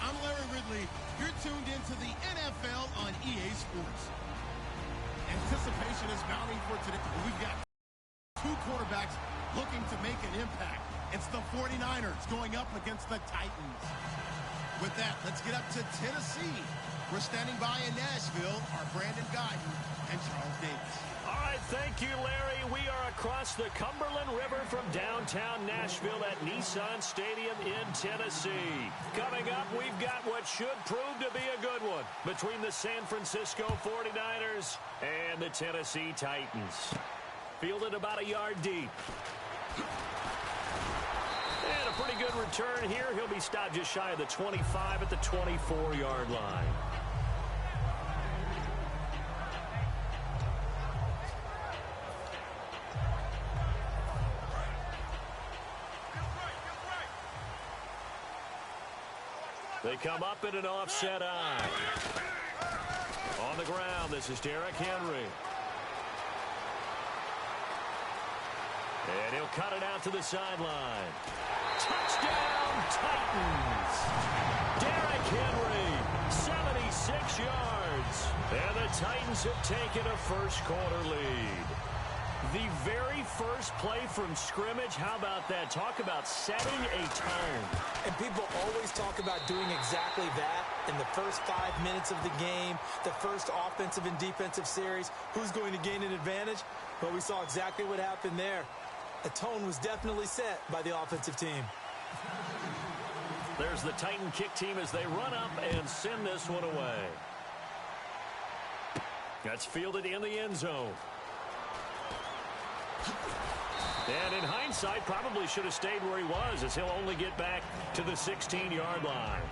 I'm Larry Ridley. You're tuned into the NFL on EA Sports. Anticipation is mounting for today. We've got two quarterbacks looking to make an impact. It's the 49ers going up against the Titans. With that, let's get up to Tennessee. We're standing by in Nashville, our Brandon Guyton and Charles Davis. All right, thank you, Larry. We are across the Cumberland River from downtown Nashville at Nissan Stadium in Tennessee. Coming up, we've got what should prove to be a good one between the San Francisco 49ers and the Tennessee Titans. Fielded about a yard deep. And a pretty good return here. He'll be stopped just shy of the 25 at the 24-yard line. They come up in an offset eye. On the ground, this is Derrick Henry. And he'll cut it out to the sideline. Touchdown, Titans. Derrick Henry, 76 yards. And the Titans have taken a first-quarter lead. The very first play from scrimmage, how about that? Talk about setting a tone. And people always talk about doing exactly that in the first 5 minutes of the game, the first offensive and defensive series. Who's going to gain an advantage? Well, we saw exactly what happened there. The tone was definitely set by the offensive team. There's the Titan kick team as they run up and send this one away. That's fielded in the end zone. And in hindsight, probably should have stayed where he was, as he'll only get back to the 16-yard line.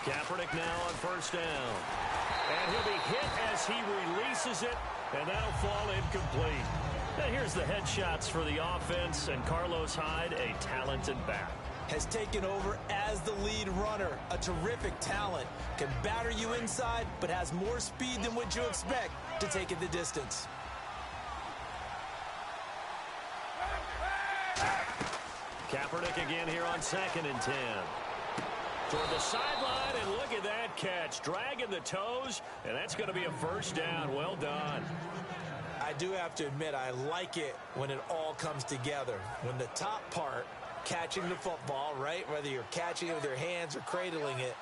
Kaepernick now on first down. And he'll be hit as he releases it, and that'll fall incomplete. Now here's the headshots for the offense, and Carlos Hyde, a talented back. Has taken over as the lead runner. A terrific talent. Can batter you inside, but has more speed than what you expect to take it the distance. Kaepernick again here on 2nd and 10. Toward the sideline, and look at that catch. Dragging the toes, and that's going to be a first down. Well done. I do have to admit, I like it when it all comes together. When the top part, catching the football, right, whether you're catching it with your hands or cradling it,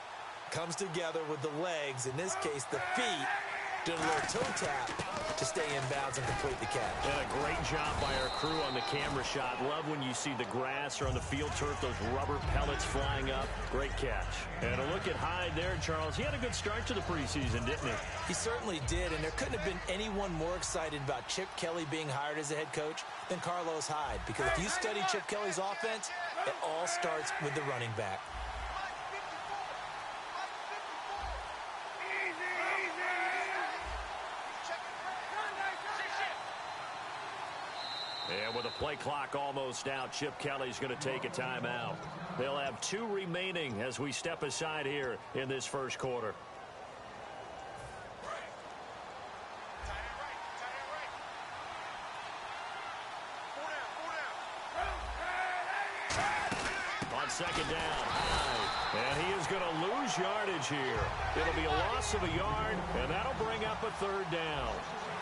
comes together with the legs, in this case the feet, did a little toe tap to stay in bounds and complete the catch. And a great job by our crew on the camera shot. Love when you see the grass or on the field turf, those rubber pellets flying up. Great catch. And a look at Hyde there, Charles. He had a good start to the preseason, didn't he? He certainly did, and there couldn't have been anyone more excited about Chip Kelly being hired as a head coach than Carlos Hyde. Because if you study Chip Kelly's offense, it all starts with the running back. And with a play clock almost out, Chip Kelly's going to take a timeout. They'll have 2 remaining as we step aside here in this first quarter. On 2nd down, and he is going to lose yardage here. It'll be a loss of a yard, and that'll bring up a 3rd down.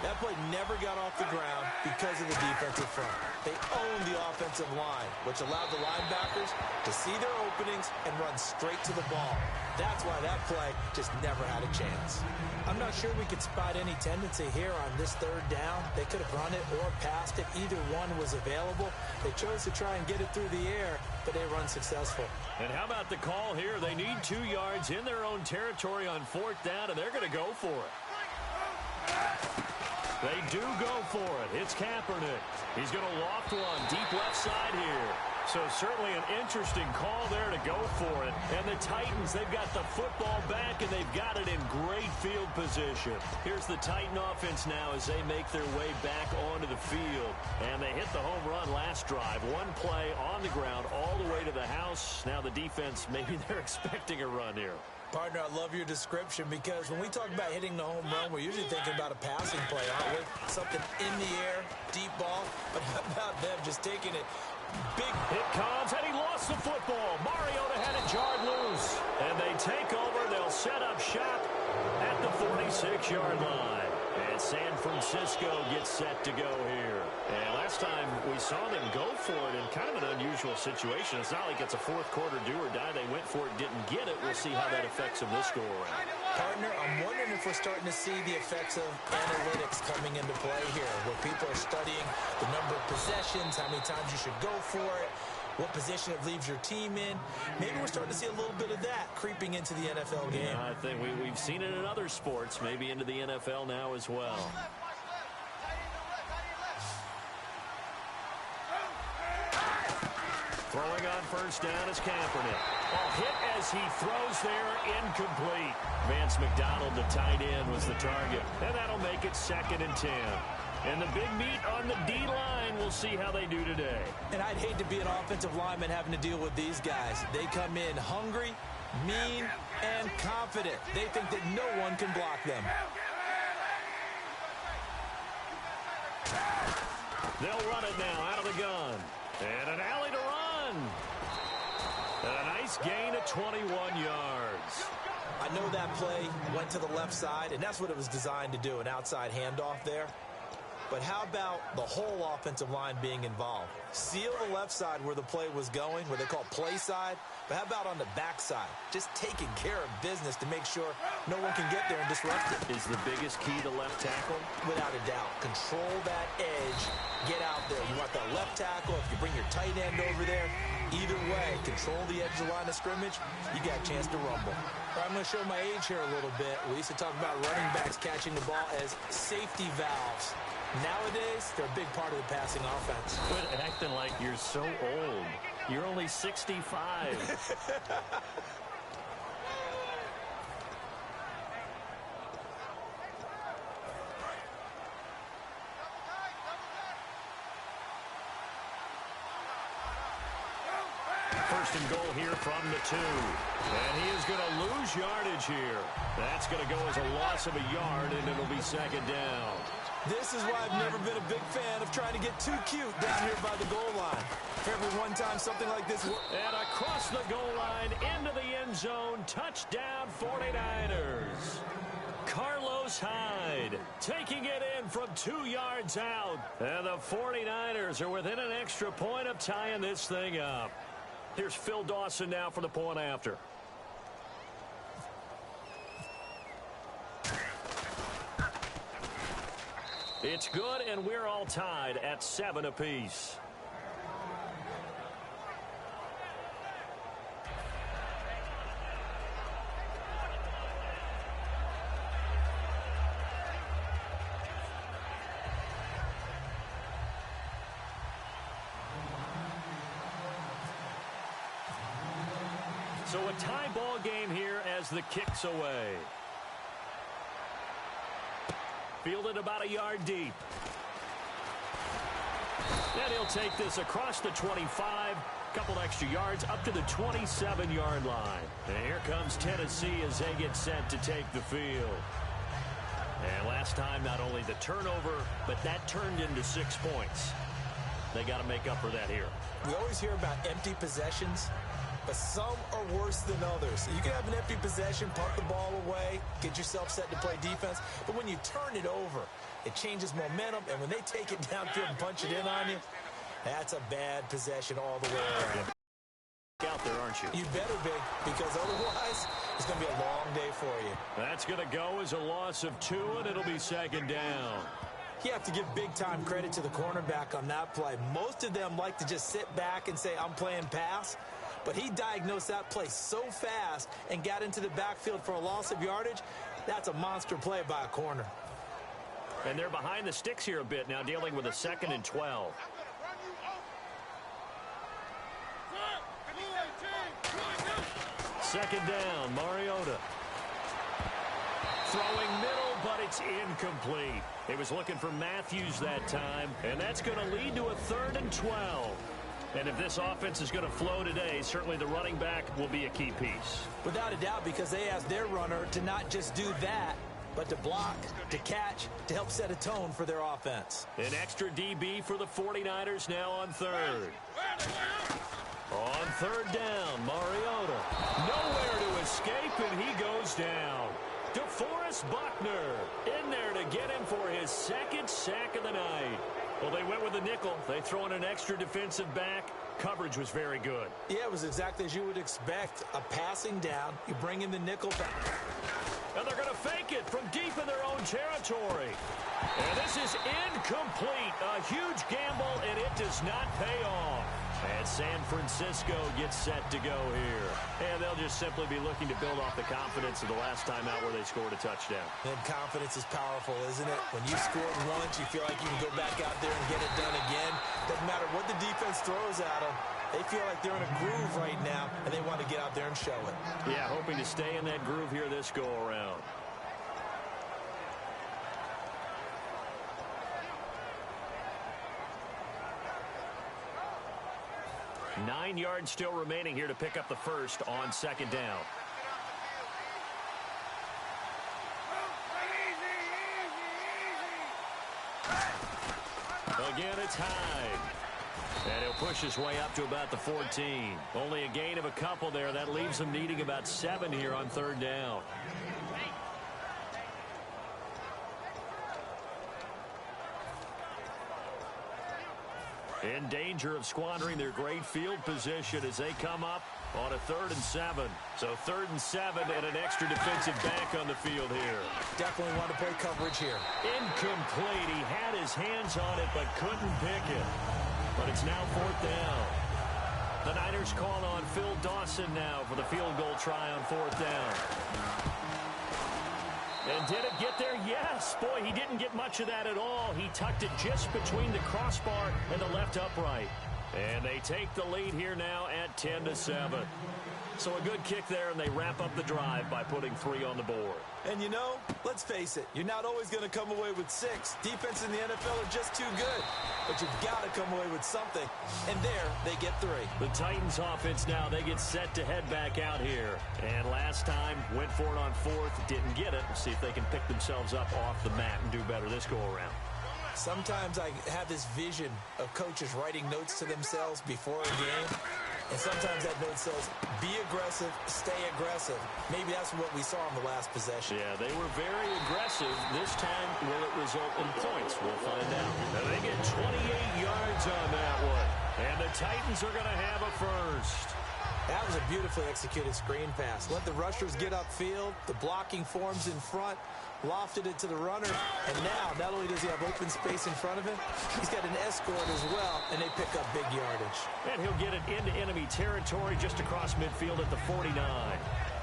That play never got off the ground because of the defensive front. They owned the offensive line, which allowed the linebackers to see their openings and run straight to the ball. That's why that play just never had a chance. I'm not sure we could spot any tendency here on this 3rd down. They could have run it or passed it. Either one was available. They chose to try and get it through the air, but they were unsuccessful. And how about the call here? They need 2 yards in their own territory on 4th down, and they're going to go for it. They do go for it. It's Kaepernick. He's going to loft one deep left side here. So certainly an interesting call there to go for it. And the Titans, they've got the football back, and they've got it in great field position. Here's the Titan offense now as they make their way back onto the field. And they hit the home run last drive. One play on the ground all the way to the house. Now the defense, maybe they're expecting a run here. Partner, I love your description because when we talk about hitting the home run, we're usually thinking about a passing play, aren't we? Something in the air, deep ball. But how about them just taking it? Big hit comes, and he lost the football. Mariota had it jarred loose. And they take over. They'll set up shop at the 46-yard line. And San Francisco gets set to go here. And last time we saw them go for it in kind of an unusual situation. It's not like it's a fourth quarter do or die. They went for it, didn't get it. We'll see how that affects them this go around. Partner, I'm wondering if we're starting to see the effects of analytics coming into play here, where people are studying the number of possessions, how many times you should go for it, what position it leaves your team in. Maybe we're starting to see a little bit of that creeping into the NFL game. Yeah, I think we've seen it in other sports, maybe into the NFL now as well. Throwing on first down is Kaepernick. A hit as he throws there, incomplete. Vance McDonald, the tight end, was the target. And that'll make it 2nd and 10. And the big meat on the D-line, we'll see how they do today. And I'd hate to be an offensive lineman having to deal with these guys. They come in hungry, mean, and confident. They think that no one can block them. They'll run it now out of the gun. And an alley to run. And a nice gain of 21 yards. I know that play went to the left side, and that's what it was designed to do, an outside handoff there. But how about the whole offensive line being involved? Seal the left side where the play was going, where they call play side. But how about on the back side? Just taking care of business to make sure no one can get there and disrupt it. Is the biggest key to left tackle? Without a doubt. Control that edge. Get out there. You want that left tackle. If you bring your tight end over there, either way, control the edge of the line of scrimmage, you got a chance to rumble. I'm going to show my age here a little bit. We used to talk about running backs catching the ball as safety valves. Nowadays, they're a big part of the passing offense. Quit acting like you're so old. You're only 65. First and goal here from the 2. And he is going to lose yardage here. That's going to go as a loss of a yard, and it'll be 2nd down. This is why I've never been a big fan of trying to get too cute down here by the goal line. For every one time something like this... And across the goal line, into the end zone, touchdown 49ers. Carlos Hyde taking it in from 2 yards out. And the 49ers are within an extra point of tying this thing up. Here's Phil Dawson now for the point after. It's good, and we're all tied at 7 apiece. So a tie ball game here as the kick's away. Fielded about a yard deep. And he'll take this across the 25. Couple extra yards up to the 27-yard line. And here comes Tennessee as they get set to take the field. And last time, not only the turnover, but that turned into 6 points. They got to make up for that here. We always hear about empty possessions, but some are worse than others. You can have an empty possession, punt the ball away, get yourself set to play defense. But when you turn it over, it changes momentum. And when they take it downfield and punch it in on you, that's a bad possession all the way around. Out there, aren't you? You better be, because otherwise it's going to be a long day for you. That's going to go as a loss of 2, and it'll be 2nd down. You have to give big-time credit to the cornerback on that play. Most of them like to just sit back and say, I'm playing pass. But he diagnosed that play so fast and got into the backfield for a loss of yardage. That's a monster play by a corner. And they're behind the sticks here a bit now, dealing with a 2nd and 12. second down, Mariota. Throwing middle, but it's incomplete. He was looking for Matthews that time, and that's going to lead to a 3rd and 12. And if this offense is going to flow today, certainly the running back will be a key piece. Without a doubt, because they asked their runner to not just do that, but to block, to catch, to help set a tone for their offense. An extra DB for the 49ers now on 3rd. On 3rd down, Mariota. Nowhere to escape, and he goes down. DeForest Buckner in there to get him for his 2nd sack of the night. Well, they went with a nickel. They throw in an extra defensive back. Coverage was very good. Yeah, it was exactly as you would expect. A passing down. You bring in the nickel back. And they're going to fake it from deep in their own territory. And this is incomplete. A huge gamble, and it does not pay off. And San Francisco gets set to go here. And they'll just simply be looking to build off the confidence of the last time out where they scored a touchdown. And confidence is powerful, isn't it? When you scored once, you feel like you can go back out there and get it done again. Doesn't matter what the defense throws at them. They feel like they're in a groove right now, and they want to get out there and show it. Yeah, hoping to stay in that groove here this go-around. 9 yards still remaining here to pick up the first on 2nd down. Again, it's Hyde. And he'll push his way up to about the 14. Only a gain of a couple there. That leaves him needing about 7 here on 3rd down. In danger of squandering their great field position as they come up on a 3rd and 7. So 3rd and 7 and an extra defensive back on the field here. Definitely want to play coverage here. Incomplete. He had his hands on it but couldn't pick it. But it's now 4th down. The Niners call on Phil Dawson now for the field goal try on 4th down. And did it get there? Yes. Boy, he didn't get much of that at all. He tucked it just between the crossbar and the left upright. And they take the lead here now at 10-7. So a good kick there, and they wrap up the drive by putting 3 on the board. And you know, let's face it, you're not always going to come away with 6. Defense in the NFL are just too good. But you've got to come away with something. And there, they get 3. The Titans offense now, they get set to head back out here. And last time, went for it on 4th, didn't get it. We'll see if they can pick themselves up off the mat and do better this go-around. Sometimes I have this vision of coaches writing notes to themselves before a game. And sometimes that note says, be aggressive, stay aggressive. Maybe that's what we saw in the last possession. Yeah, they were very aggressive. This time, will it result in points? We'll find out. Now they get 28 yards on that one. And the Titans are going to have a first. That was a beautifully executed screen pass. Let the rushers get upfield. The blocking forms in front. Lofted it to the runner. And now, not only does he have open space in front of him, he's got an escort as well, and they pick up big yardage. And he'll get it into enemy territory just across midfield at the 49.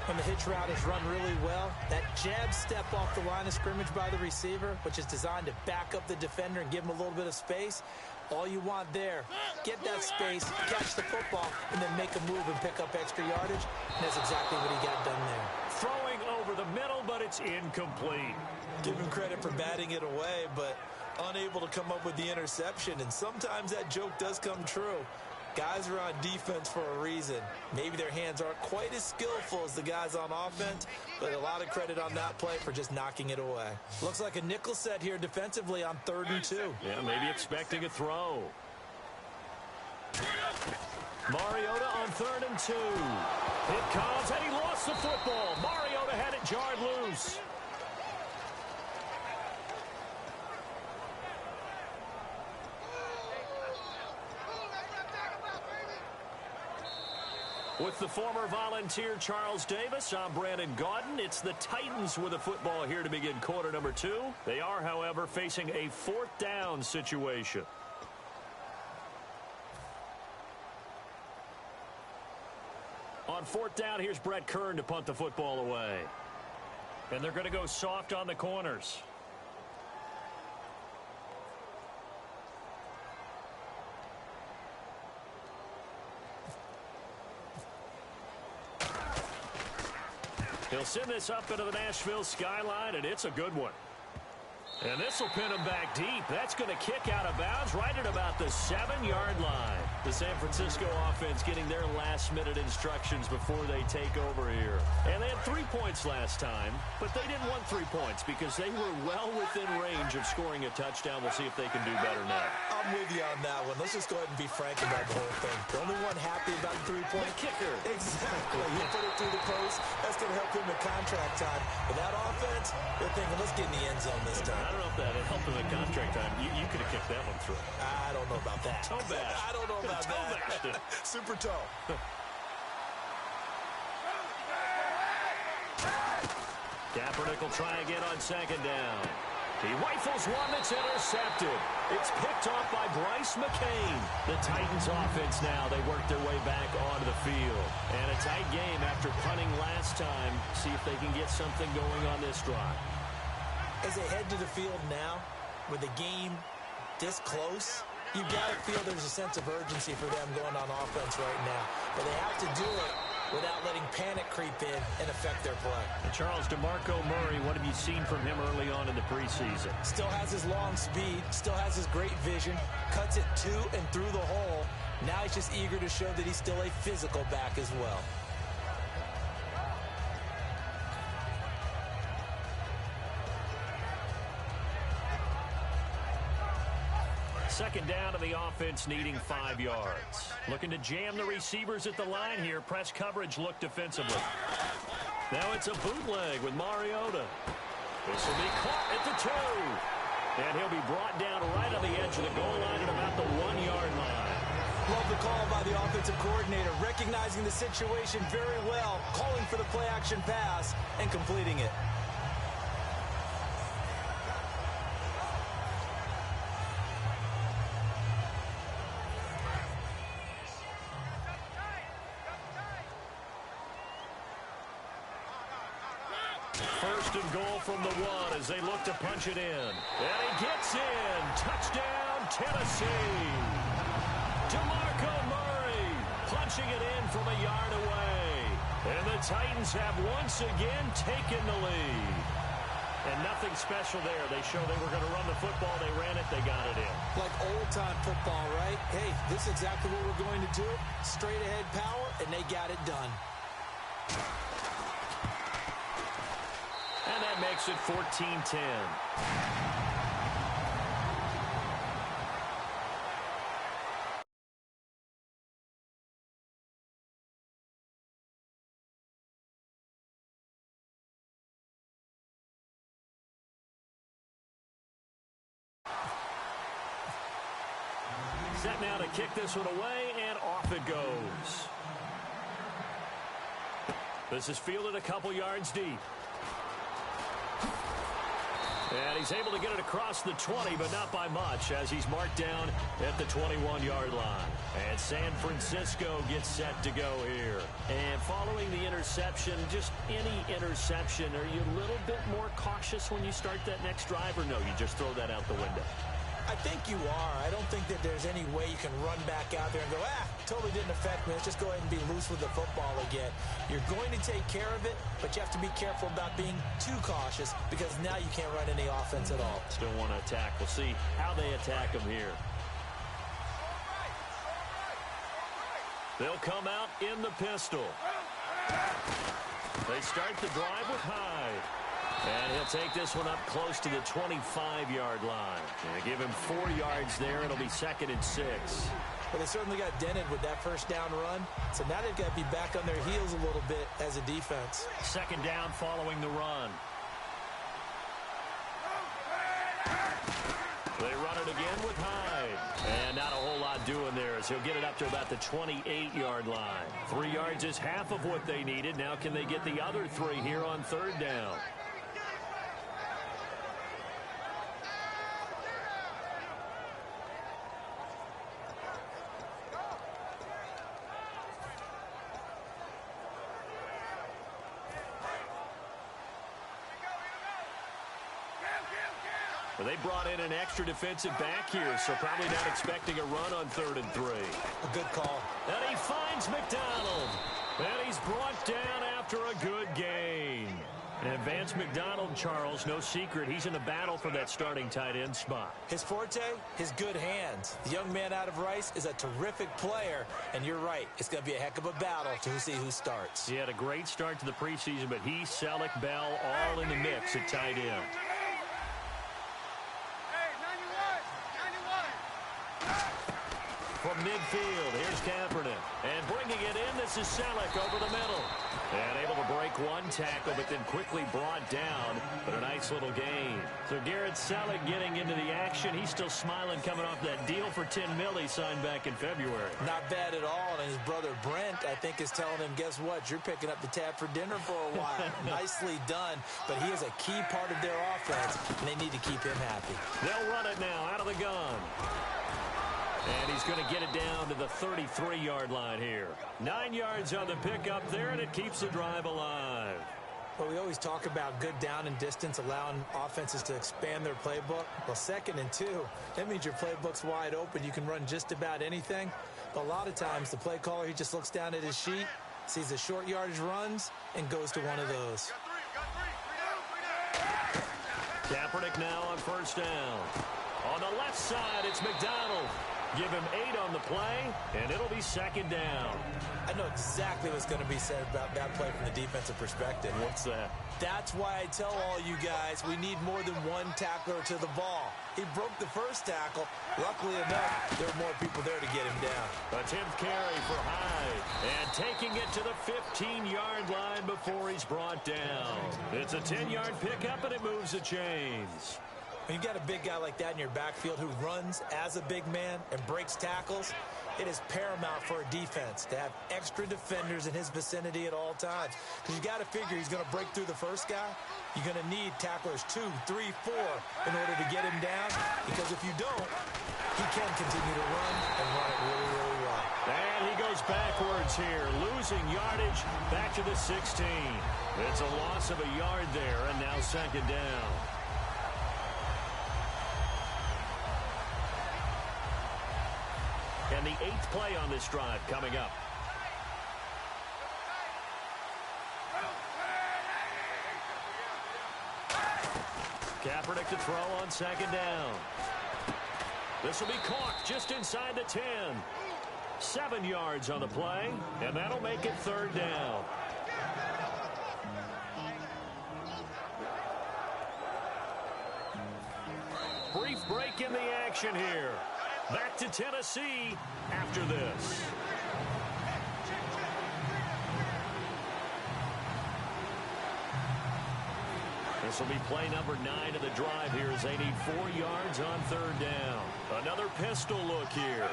And the hitch route is run really well. That jab step off the line of scrimmage by the receiver, which is designed to back up the defender and give him a little bit of space. All you want there, get that space, catch the football, and then make a move and pick up extra yardage. And that's exactly what he got done there. Throwing over the middle, but it's incomplete. Give him credit for batting it away, but unable to come up with the interception. And sometimes that joke does come true. Guys are on defense for a reason. Maybe their hands aren't quite as skillful as the guys on offense, but a lot of credit on that play for just knocking it away. Looks like a nickel set here defensively on 3rd and 2. Yeah, maybe expecting a throw. Mariota on 3rd and 2. It comes, and he lost the football. Mariota had it jarred loose. With the former Volunteer Charles Davis, I'm Brandon Gaudin. It's the Titans with the football here to begin quarter number 2. They are, however, facing a 4th down situation. On 4th down, here's Brett Kern to punt the football away. And they're going to go soft on the corners. He'll send this up into the Nashville skyline, and it's a good one. And this will pin him back deep. That's going to kick out of bounds right at about the 7-yard line. The San Francisco offense getting their last-minute instructions before they take over here. And they had 3 points last time, but they didn't want 3 points because they were well within range of scoring a touchdown. We'll see if they can do better now. I'm with you on that one. Let's just go ahead and be frank about the whole thing. The only one happy about the 3-point kicker. Exactly. He put it through the post. That's going to help him in contract time. But that offense, they're thinking, let's get in the end zone this time. I don't know if that helped him in contract time. You could have kicked that one through. I don't know about that. Toe bash. I don't know about toe that. Bashed it. Super toe. Kaepernick will try again on 2nd down. He rifles one that's intercepted. It's picked off by Bryce McCain. The Titans offense now, they work their way back onto the field. And a tight game after punting last time. See if they can get something going on this drive. As they head to the field now, with the game this close, you've got to feel there's a sense of urgency for them going on offense right now. But they have to do it without letting panic creep in and affect their play. And Charles, DeMarco Murray, what have you seen from him early on in the preseason? Still has his long speed, still has his great vision, cuts it to and through the hole. Now he's just eager to show that he's still a physical back as well. Second down to the offense needing 5 yards. Looking to jam the receivers at the line here. Press coverage look defensively. Now it's a bootleg with Mariota. This will be caught at the 2. And he'll be brought down right on the edge of the goal line at about the 1-yard line. Love the call by the offensive coordinator, recognizing the situation very well, calling for the play-action pass and completing it. First and goal from the 1 as they look to punch it in. And he gets in. Touchdown, Tennessee. DeMarco Murray punching it in from a yard away. And the Titans have once again taken the lead. And nothing special there. They showed they were going to run the football. They ran it. They got it in. Like old-time football, right? Hey, this is exactly what we're going to do. Straight-ahead power, and they got it done. And that makes it 14-10. Set now to kick this one away, and off it goes. This is fielded a couple yards deep. And he's able to get it across the 20, but not by much, as he's marked down at the 21-yard line. And San Francisco gets set to go here. And following the interception, just any interception, are you a little bit more cautious when you start that next drive, or no, you just throw that out the window? I think you are. I don't think that there's any way you can run back out there and go, totally didn't affect me. Let's just go ahead and be loose with the football again. You're going to take care of it, but you have to be careful about being too cautious because now you can't run any offense at all. Still want to attack. We'll see how they attack them here. They'll come out in the pistol. They start the drive with Hyde. And he'll take this one up close to the 25-yard line. And give him 4 yards there. It'll be 2nd and 6. Well, they certainly got dented with that first down run. So now they've got to be back on their heels a little bit as a defense. 2nd down following the run. They run it again with Hyde. And not a whole lot doing there as he'll get it up to about the 28-yard line. 3 yards is half of what they needed. Now can they get the other 3 here on 3rd down? Well, they brought in an extra defensive back here, so probably not expecting a run on 3rd and 3. A good call. And he finds McDonald. And he's brought down after a good gain. And Vance McDonald, Charles, no secret, he's in a battle for that starting tight end spot. His forte, his good hands. The young man out of Rice is a terrific player, and you're right, it's going to be a heck of a battle to see who starts. He had a great start to the preseason, but he, Selleck, Bell, all in the mix at tight end. From midfield, here's Kaepernick. And bringing it in, this is Selleck over the middle. And able to break one tackle, but then quickly brought down. But a nice little gain. So Garrett Selleck getting into the action. He's still smiling coming off that deal for $10 million he signed back in February. Not bad at all. And his brother Brent, I think, is telling him, guess what? You're picking up the tab for dinner for a while. Nicely done. But he is a key part of their offense, and they need to keep him happy. They'll run it now out of the gun. And he's going to get it down to the 33-yard line here. 9 yards on the pickup there, and it keeps the drive alive. Well, we always talk about good down and distance, allowing offenses to expand their playbook. Well, 2nd and 2, that means your playbook's wide open. You can run just about anything. But a lot of times, the play caller, he just looks down at his sheet, sees the short yardage runs, and goes to one of those. Kaepernick now on first down. On the left side, it's McDonald. Give him 8 on the play, and it'll be 2nd down. I know exactly what's going to be said about that play from the defensive perspective. What's that? That's why I tell all you guys we need more than one tackler to the ball. He broke the first tackle. Luckily enough, there were more people there to get him down. A 10th carry for Hyde. And taking it to the 15-yard line before he's brought down. It's a 10-yard pickup, and it moves the chains. When you've got a big guy like that in your backfield who runs as a big man and breaks tackles, it is paramount for a defense to have extra defenders in his vicinity at all times. Because you got to figure he's going to break through the first guy. You're going to need tacklers 2, 3, 4 in order to get him down. Because if you don't, he can continue to run and run it really, really well. And he goes backwards here, losing yardage back to the 16. It's a loss of a yard there, and now 2nd down. And the 8th play on this drive coming up. Kaepernick to throw on 2nd down. This will be caught just inside the 10. 7 yards on the play, and that'll make it 3rd down. Brief break in the action here. Back to Tennessee after this. This will be play number 9 of the drive here as they need 4 yards on 3rd down. Another pistol look here.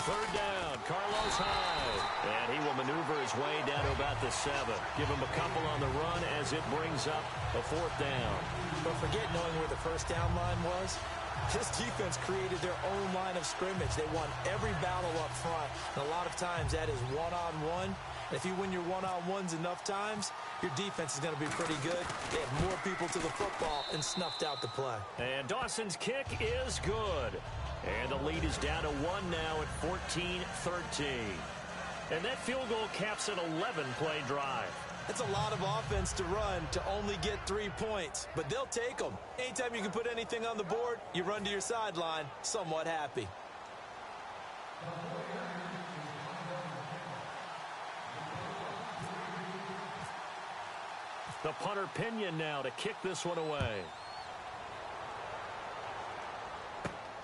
3rd down, Carlos Hyde. And he will maneuver his way down to about the 7. Give him a couple on the run as it brings up a 4th down. But forget knowing where the first down line was. This defense created their own line of scrimmage. They won every battle up front. And a lot of times that is one-on-one. And if you win your one-on-ones enough times, your defense is going to be pretty good. They had more people to the football and snuffed out the play. And Dawson's kick is good. And the lead is down to 1 now at 14-13. And that field goal caps an 11-play drive. It's a lot of offense to run to only get 3 points, but they'll take them. Anytime you can put anything on the board, you run to your sideline somewhat happy. The punter Pinion now to kick this one away.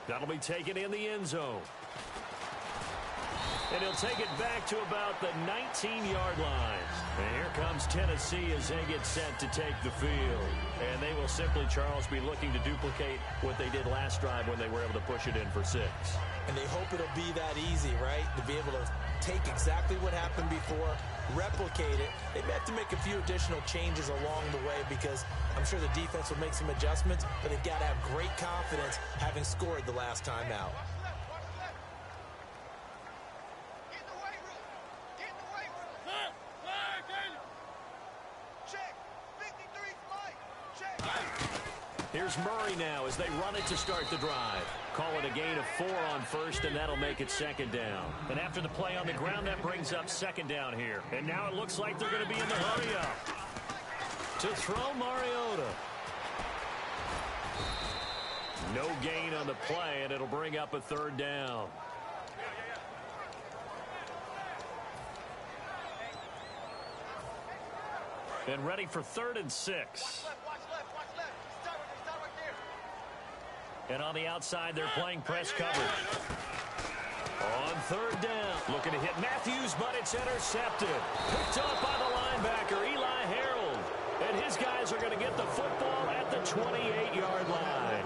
That'll be taken in the end zone. And he'll take it back to about the 19-yard line. And here comes Tennessee as they get set to take the field. And they will simply, Charles, be looking to duplicate what they did last drive when they were able to push it in for 6. And they hope it'll be that easy, right? To be able to take exactly what happened before, replicate it. They may have to make a few additional changes along the way because I'm sure the defense will make some adjustments, but they've got to have great confidence having scored the last time out. Here's Murray now as they run it to start the drive. Call it a gain of 4 on first, and that'll make it second down. And after the play on the ground, that brings up second down here. And now it looks like they're going to be in the hurry up. To throw, Mariota. No gain on the play, and it'll bring up a third down. And ready for 3rd and 6. And on the outside, they're playing press coverage. On 3rd down, looking to hit Matthews, but it's intercepted. Picked up by the linebacker, Eli Harold. And his guys are going to get the football at the 28-yard line.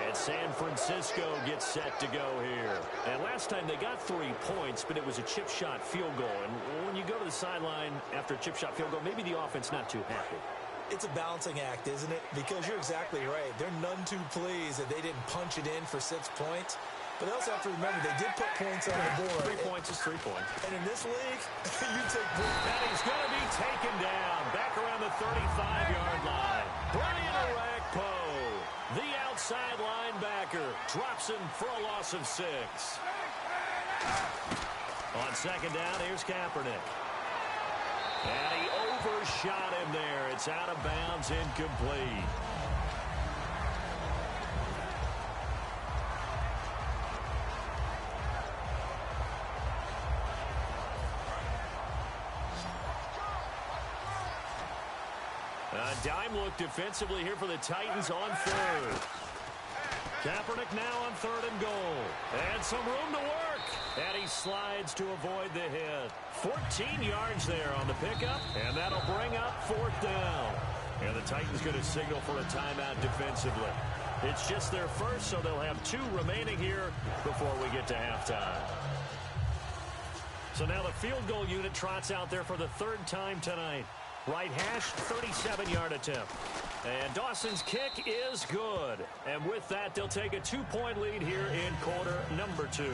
And San Francisco gets set to go here. And last time they got 3 points, but it was a chip shot field goal. And when you go to the sideline after a chip shot field goal, maybe the offense not too happy. It's a balancing act, isn't it? Because you're exactly right. They're none too pleased that they didn't punch it in for 6 points. But they also have to remember they did put points on the board. 3 points is 3 points. And in this league, you take points. And he's going to be taken down back around the 35-yard line. Brian Orakpo, the outside linebacker, drops him for a loss of 6. On second down, here's Kaepernick. And he overshot him there. It's out of bounds, incomplete. A dime look defensively here for the Titans on 3rd. Kaepernick now on 3rd and goal. And some room to work. And he slides to avoid the hit. 14 yards there on the pickup. And that'll bring up 4th down. And the Titans going to signal for a timeout defensively. It's just their first, so they'll have 2 remaining here before we get to halftime. So now the field goal unit trots out there for the 3rd time tonight. Right hash, 37-yard attempt. And Dawson's kick is good. And with that, they'll take a 2-point lead here in quarter number 2.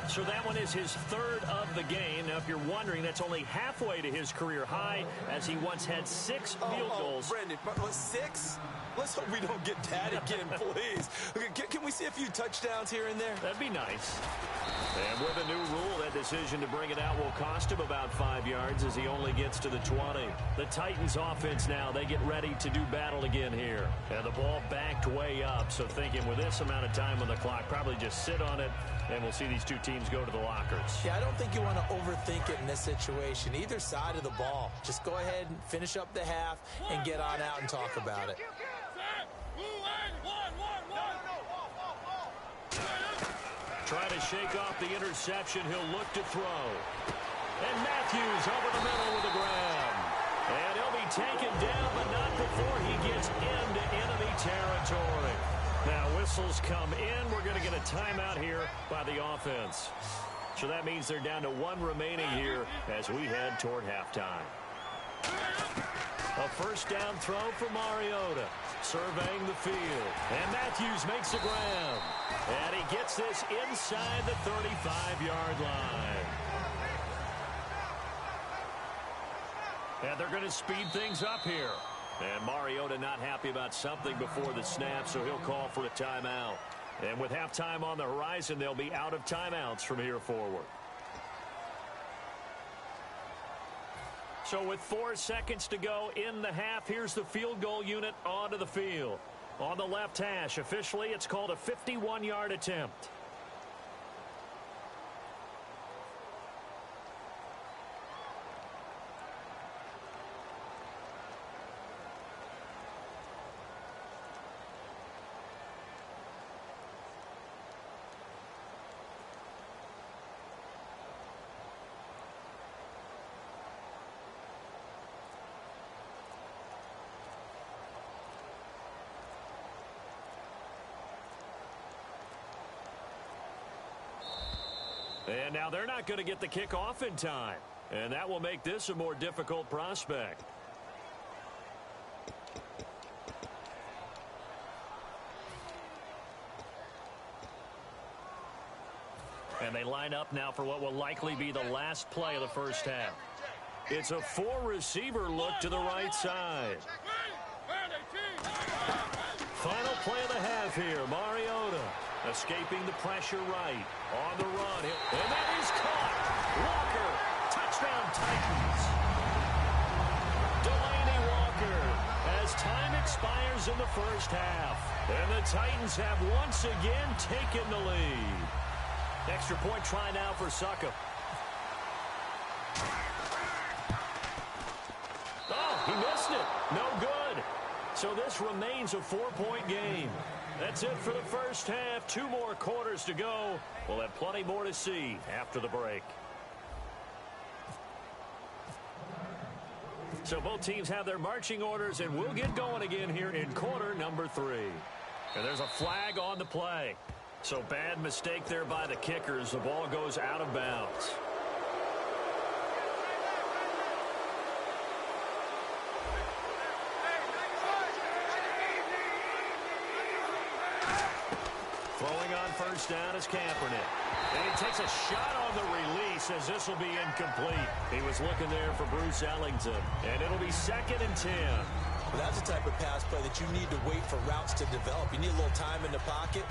So that one is his 3rd of the game. Now, if you're wondering, that's only halfway to his career high, as he once had 6 field goals. Brendan, 6? Let's hope we don't get that again, please. Can we see a few touchdowns here and there? That'd be nice. And with a new rule, that decision to bring it out will cost him about 5 yards as he only gets to the 20. The Titans offense now, they get ready to do battle again here. And the ball backed way up, so thinking with this amount of time on the clock, probably just sit on it, and we'll see these 2 teams go to the lockers. Yeah, I don't think you want to overthink it in this situation. Either side of the ball. Just go ahead and finish up the half and get on out and talk about it. Trying to shake off the interception. He'll look to throw. And Matthews over the middle with the grab. And he'll be taken down, but not before he gets into enemy territory. Now whistles come in. We're going to get a timeout here by the offense. So that means they're down to 1 remaining here as we head toward halftime. A 1st down throw for Mariota. Surveying the field. And Matthews makes the grab. And he gets this inside the 35-yard line. And they're going to speed things up here. And Mariota not happy about something before the snap, so he'll call for a timeout. And with halftime on the horizon, they'll be out of timeouts from here forward. So with 4 seconds to go in the half, here's the field goal unit onto the field. On the left hash, officially, it's called a 51-yard attempt. And now they're not going to get the kickoff in time. And that will make this a more difficult prospect. And they line up now for what will likely be the last play of the first half. It's a 4-receiver look to the right side. escaping the pressure right. On the run, and that is caught. Walker, touchdown Titans. Delaney Walker, as time expires in the first half. And the Titans have once again taken the lead. Extra point try now for Suckup. Oh, he missed it. No good. So this remains a 4-point game. That's it for the first half. 2 more quarters to go. We'll have plenty more to see after the break. So both teams have their marching orders, and we'll get going again here in quarter number 3. And there's a flag on the play. So bad mistake there by the kickers. The ball goes out of bounds. Throwing on first down is Kaepernick. And he takes a shot on the release as this will be incomplete. He was looking there for Bruce Ellington. And it'll be 2nd and 10. Well, that's the type of pass play that you need to wait for routes to develop. You need a little time in the pocket.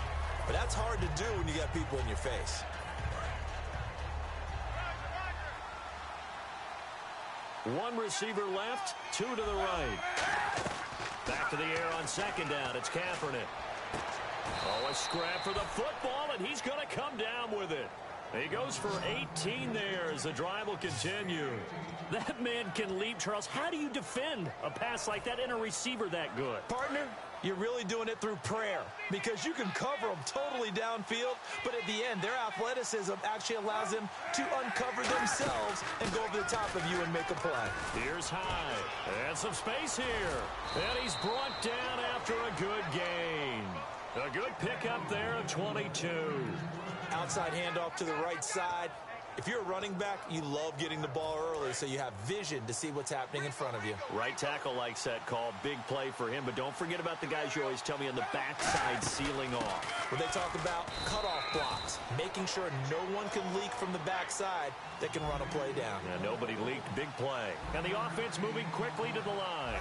But that's hard to do when you got people in your face. One receiver left, 2 to the right. Back to the air on 2nd down. It's Kaepernick. Oh, a scrap for the football, and he's going to come down with it. He goes for 18 there as the drive will continue. That man can leap, Charles. How do you defend a pass like that and a receiver that good? Partner, you're really doing it through prayer because you can cover them totally downfield, but at the end, their athleticism actually allows them to uncover themselves and go over the top of you and make a play. Here's High, and some space here. And he's brought down after a good gain. A good pickup there of 22. Outside handoff to the right side. If you're a running back, you love getting the ball early so you have vision to see what's happening in front of you. Right tackle likes that call. Big play for him, but don't forget about the guys you always tell me on the backside sealing off. When they talk about cutoff blocks, making sure no one can leak from the backside that can run a play down. Yeah, nobody leaked. Big play. And the offense moving quickly to the line.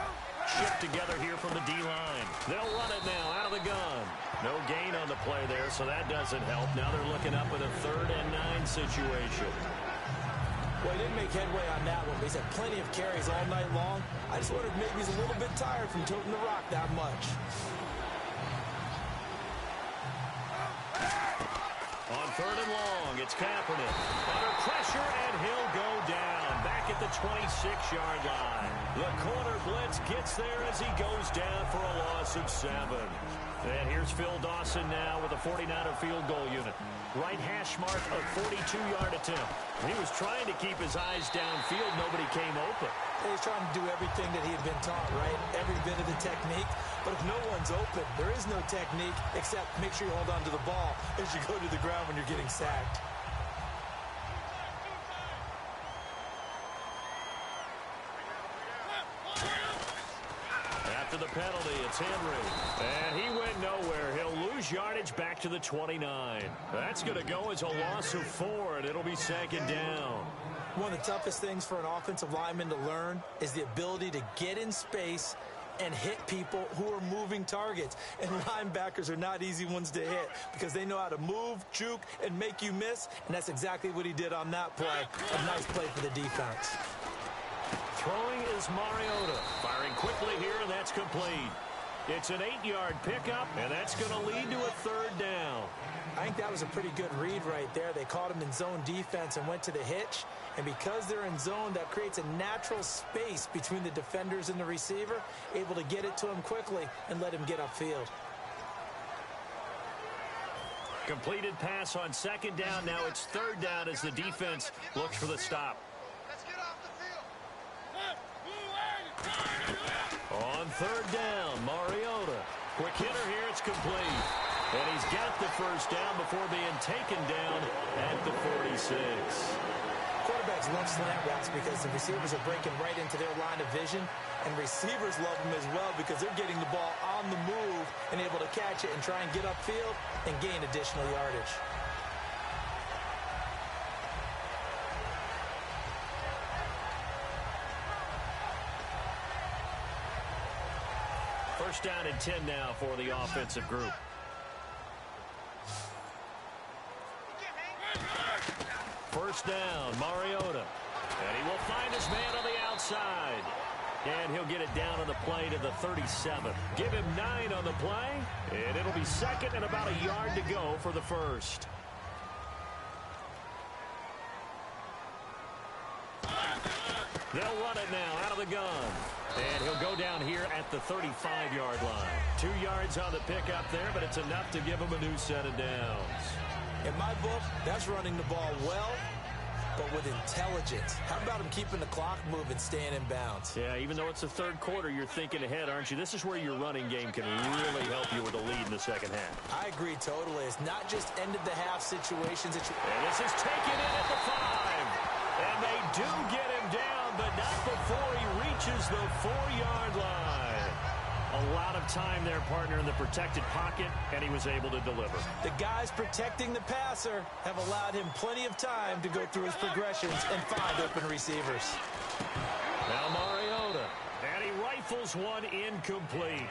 Shift together here from the D-line. They'll run it now out of the gun. No gain on the play there, so that doesn't help. Now they're looking up at a 3rd and 9 situation. Well, he didn't make headway on that one, but he's had plenty of carries all night long. I just wondered if maybe he's a little bit tired from toting the rock that much. On 3rd and long, it's Kaepernick. Under pressure, and he'll go down. Back at the 26-yard line. The corner blitz gets there as he goes down for a loss of 7. And here's Phil Dawson now with a 49er field goal unit. Right hash mark, a 42-yard attempt. He was trying to keep his eyes downfield. Nobody came open. He's trying to do everything that he had been taught, right? Every bit of the technique. But if no one's open, there is no technique except make sure you hold on to the ball as you go to the ground when you're getting sacked. After the penalty, it's Henry. And he went nowhere. He'll lose yardage back to the 29. That's going to go as a loss of 4, and it'll be 2nd down. One of the toughest things for an offensive lineman to learn is the ability to get in space and hit people who are moving targets. And linebackers are not easy ones to hit because they know how to move, juke, and make you miss. And that's exactly what he did on that play. A nice play for the defense. Throwing is Mariota. Firing quickly here, and that's complete. It's an 8-yard pickup, and that's going to lead to a 3rd down. I think that was a pretty good read right there. They caught him in zone defense and went to the hitch. And because they're in zone, that creates a natural space between the defenders and the receiver, able to get it to him quickly and let him get upfield. Completed pass on 2nd down. Now it's 3rd down as the defense looks for the stop. Let's get off the field. On 3rd down, Mariota. Quick hitter here, it's complete. And he's got the first down before being taken down at the 46. Quarterbacks love slant routes because the receivers are breaking right into their line of vision, and receivers love them as well because they're getting the ball on the move and able to catch it and try and get upfield and gain additional yardage. First down and 10 now for the offensive group. first down, Mariota. And he will find his man on the outside. And he'll get it down on the play to the 37. Give him 9 on the play, and it'll be second and about a yard to go for the first. They'll run it now out of the gun. And he'll go down here at the 35-yard line. 2 yards on the pickup there, but it's enough to give him a new set of downs. In my book, that's running the ball well, but with intelligence. How about him keeping the clock moving, staying in bounds? Yeah, even though it's the third quarter, you're thinking ahead, aren't you? This is where your running game can really help you with a lead in the second half. I agree totally. It's not just end-of-the-half situations. And this is taken in at the 5. And they do get him down, but not before he reaches the 4-yard line. A lot of time there, partner, in the protected pocket, and he was able to deliver. The guys protecting the passer have allowed him plenty of time to go through his progressions and find open receivers. Now Mariota, and he rifles one incomplete.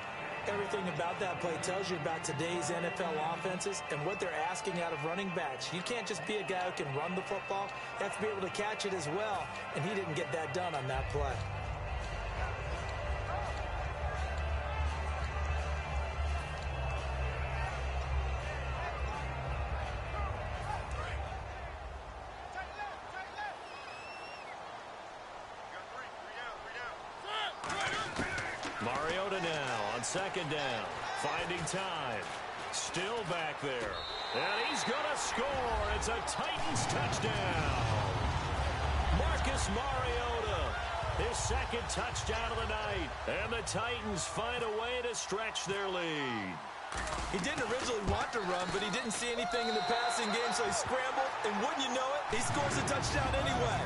Everything about that play tells you about today's NFL offenses and what they're asking out of running backs. You can't just be a guy who can run the football. You have to be able to catch it as well, and he didn't get that done on that play. Mariota now on second down, finding time, still back there, and he's gonna score. It's a Titans touchdown. Marcus Mariota, his second touchdown of the night, and the Titans find a way to stretch their lead. He didn't originally want to run, but he didn't see anything in the passing game, so he scrambled, and wouldn't you know it, he scores a touchdown anyway.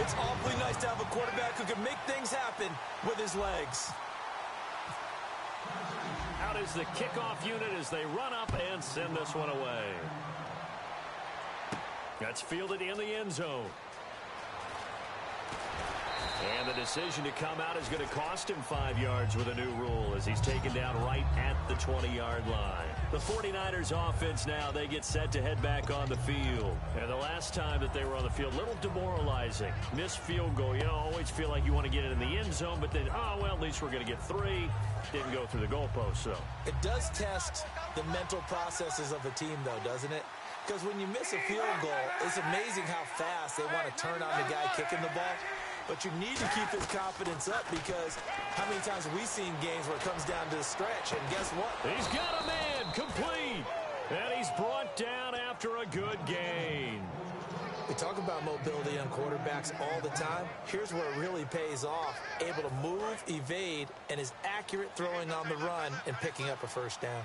It's awfully nice to have a quarterback who can make things happen with his legs. Out is the kickoff unit as they run up and send this one away. That's fielded in the end zone. And the decision to come out is going to cost him 5 yards with a new rule as he's taken down right at the 20-yard line. The 49ers offense now, they get set to head back on the field. And the last time that they were on the field, a little demoralizing. Missed field goal. You know, always feel like you want to get it in the end zone, but then, oh, well, at least we're going to get 3. Didn't go through the goalpost, so. It does test the mental processes of a team, though, doesn't it? Because when you miss a field goal, it's amazing how fast they want to turn on the guy kicking the ball. But you need to keep his confidence up because how many times have we seen games where it comes down to the stretch? And guess what? He's got a man complete. And he's brought down after a good gain. We talk about mobility on quarterbacks all the time. Here's where it really pays off. Able to move, evade, and is accurate throwing on the run and picking up a first down.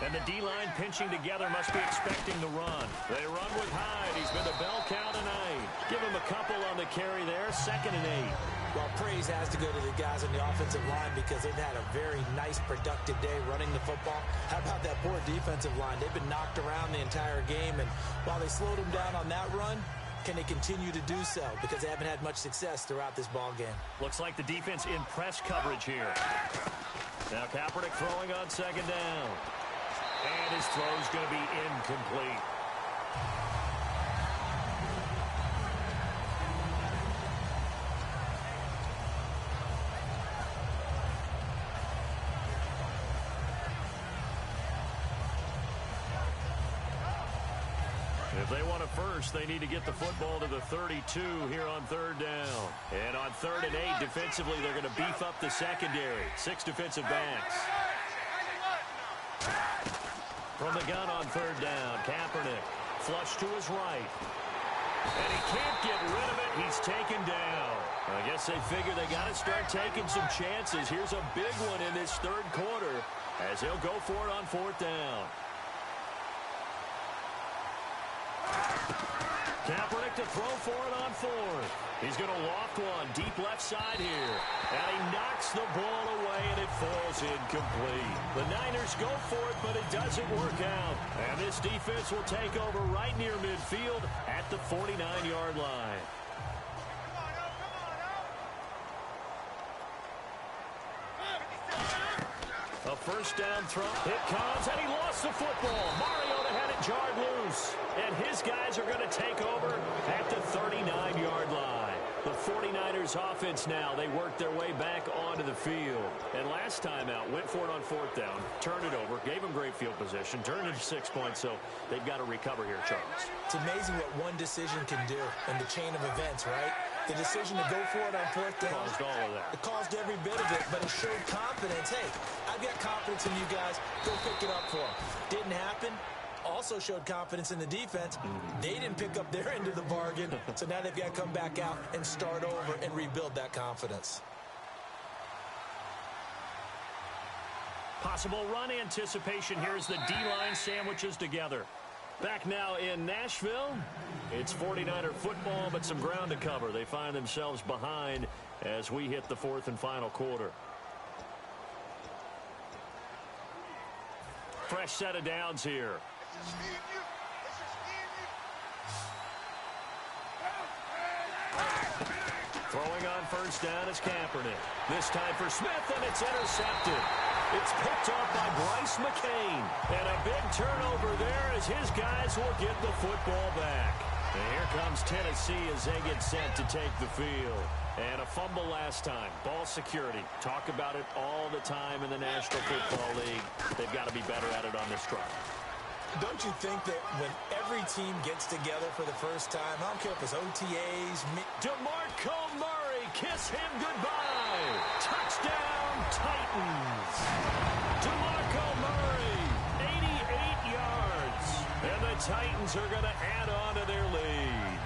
And the D-line pinching together must be expecting the run. They run with Hyde. He's been a bell cow tonight. Give him a couple on the carry there. 2nd and 8. Well, praise has to go to the guys on the offensive line because they've had a very nice, productive day running the football. How about that poor defensive line? They've been knocked around the entire game, and while they slowed them down on that run, can they continue to do so? Because they haven't had much success throughout this ball game. Looks like the defense in press coverage here. Now Kaepernick throwing on 2nd down. And his throw's going to be incomplete. If they want a first, they need to get the football to the 32 here on 3rd down. And on 3rd and 8, defensively, they're going to beef up the secondary. 6 defensive backs. From the gun on 3rd down, Kaepernick flush to his right. And he can't get rid of it. He's taken down. I guess they figure they got to start taking some chances. Here's a big one in this 3rd quarter as he'll go for it on 4th down. Kaepernick to throw for it on 4th. He's going to loft one deep left side here. And he knocks the ball away, and it falls incomplete. The Niners go for it, but it doesn't work out. And this defense will take over right near midfield at the 49-yard line. A first down throw. It comes, and he lost the football. Mariota had it jarred loose. And his guys are going to take over at the 39-yard line. The 49ers offense now, they work their way back onto the field. And last time out, went for it on fourth down, turned it over, gave them great field position, turned it to 6 points, so they've got to recover here, Charles. It's amazing what one decision can do in the chain of events, right? The decision to go for it on fourth down. Caused all of that. It caused every bit of it, but it showed confidence. Hey, I've got confidence in you guys. Go pick it up for them. Didn't happen. Also showed confidence in the defense. They didn't pick up their end of the bargain, so now they've got to come back out and start over and rebuild that confidence. Possible run anticipation here as the D-line sandwiches together. Back now in Nashville, it's 49er football, but some ground to cover. They find themselves behind as we hit the fourth and final quarter. Fresh set of downs here. Throwing on first down is Kaepernick. This time for Smith, and it's intercepted. It's picked off by Bryce McCain. And a big turnover there as his guys will get the football back. And here comes Tennessee as they get set to take the field. And a fumble last time. Ball security. Talk about it all the time in the National Football League. They've got to be better at it on this drive. Don't you think that when every team gets together for the first time, I don't care if it's OTAs, DeMarco Murray, kiss him goodbye. Touchdown, Titans. DeMarco Murray, 88 yards. And the Titans are going to add on to their lead.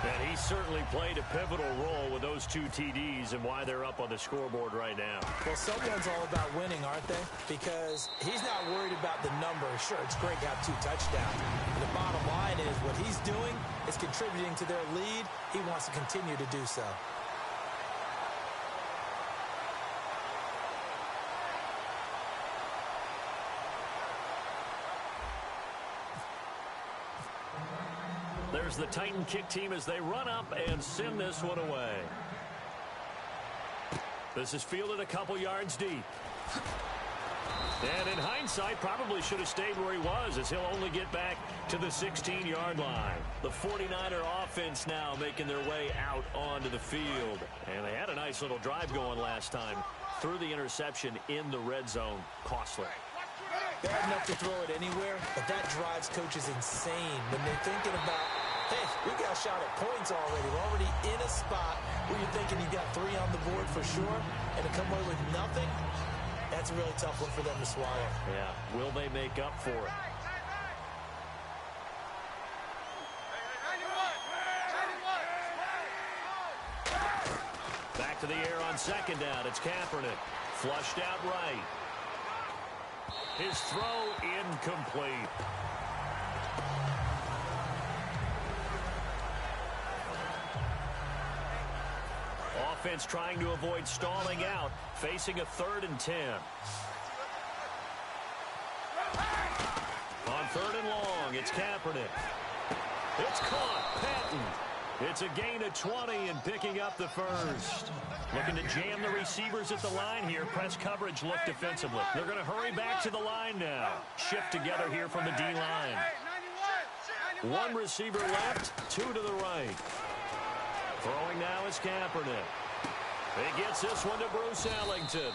And he certainly played a pivotal role with those two TDs and why they're up on the scoreboard right now. Well, someone's all about winning, aren't they? Because he's not worried about the number. Sure, it's great to have 2 touchdowns. But the bottom line is what he's doing is contributing to their lead. He wants to continue to do so. There's the Titan kick team as they run up and send this one away. This is fielded a couple yards deep. And in hindsight, probably should have stayed where he was as he'll only get back to the 16-yard line. The 49er offense now making their way out onto the field. And they had a nice little drive going last time. Threw the interception in the red zone. Costly. Bad enough to throw it anywhere, but that drives coaches insane when they're thinking about, hey, we got a shot at points already. We're already in a spot where you're thinking you got 3 on the board for sure, and to come away with nothing, that's a really tough one for them to swallow. Yeah, will they make up for it? Back to the air on second down. It's Kaepernick. Flushed out right. His throw incomplete. Offense trying to avoid stalling out, facing a 3rd and 10. On 3rd and long, it's Kaepernick. It's caught. Patton. It's a gain of 20 and picking up the first. Looking to jam the receivers at the line here. Press coverage look defensively. They're going to hurry back to the line now. Shift together here from the D-line. 1 receiver left, 2 to the right. Throwing now is Kaepernick. He gets this one to Bruce Ellington.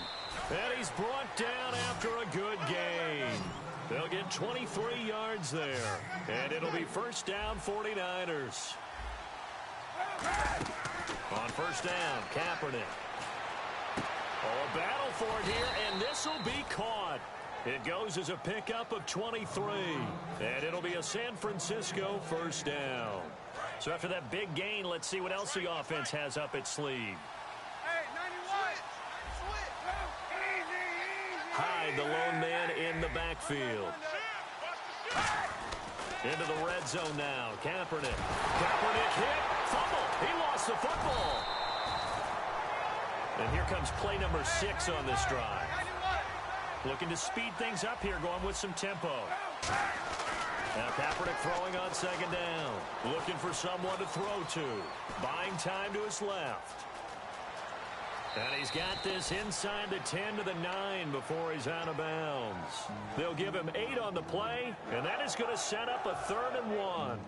And he's brought down after a good gain. They'll get 23 yards there. And it'll be first down 49ers. On first down, Kaepernick. Oh, a battle for it here, and this will be caught. It goes as a pickup of 23. And it'll be a San Francisco first down. So after that big gain, let's see what else the offense has up its sleeve. Hyde, the lone man in the backfield. Into the red zone now. Kaepernick. Kaepernick hit. Fumble. He lost the football. And here comes play number 6 on this drive. Looking to speed things up here, going with some tempo. Now Kaepernick throwing on second down. Looking for someone to throw to. Buying time to his left. And he's got this inside the 10 to the 9 before he's out of bounds. They'll give him 8 on the play, and that is going to set up a 3rd and 1.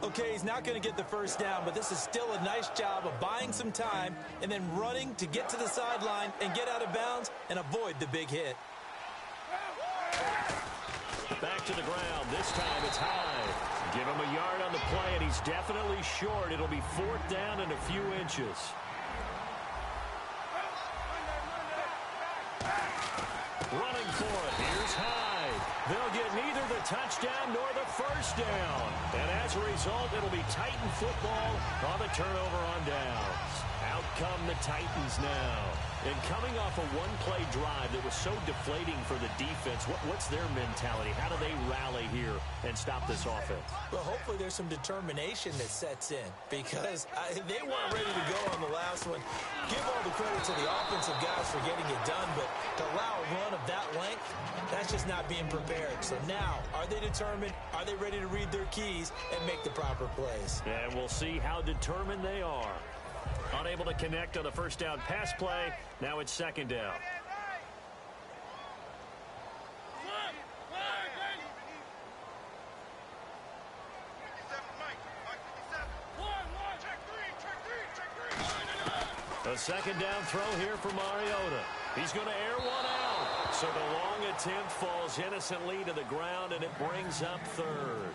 Okay, he's not going to get the first down, but this is still a nice job of buying some time and then running to get to the sideline and get out of bounds and avoid the big hit. Back to the ground. This time it's high. Give him a yard on the play, and he's definitely short. It'll be 4th down and a few inches. Running for it. Here's Hyde. They'll get neither the touchdown nor the first down. And as a result, it'll be Titan football on the turnover on downs. Out come the Titans now. And coming off a one-play drive that was so deflating for the defense, what's their mentality? How do they rally here and stop this offense? Well, hopefully there's some determination that sets in because they weren't ready to go on the last one. Give all the credit to the offensive guys for getting it done, but to allow a run of that length, that's just not being prepared. So now, are they determined? Are they ready to read their keys and make the proper plays? And we'll see how determined they are. Unable to connect on the first down pass play. Now it's 2nd down. A 2nd down throw here for Mariota. He's going to air one out. So the long attempt falls innocently to the ground, and it brings up 3rd.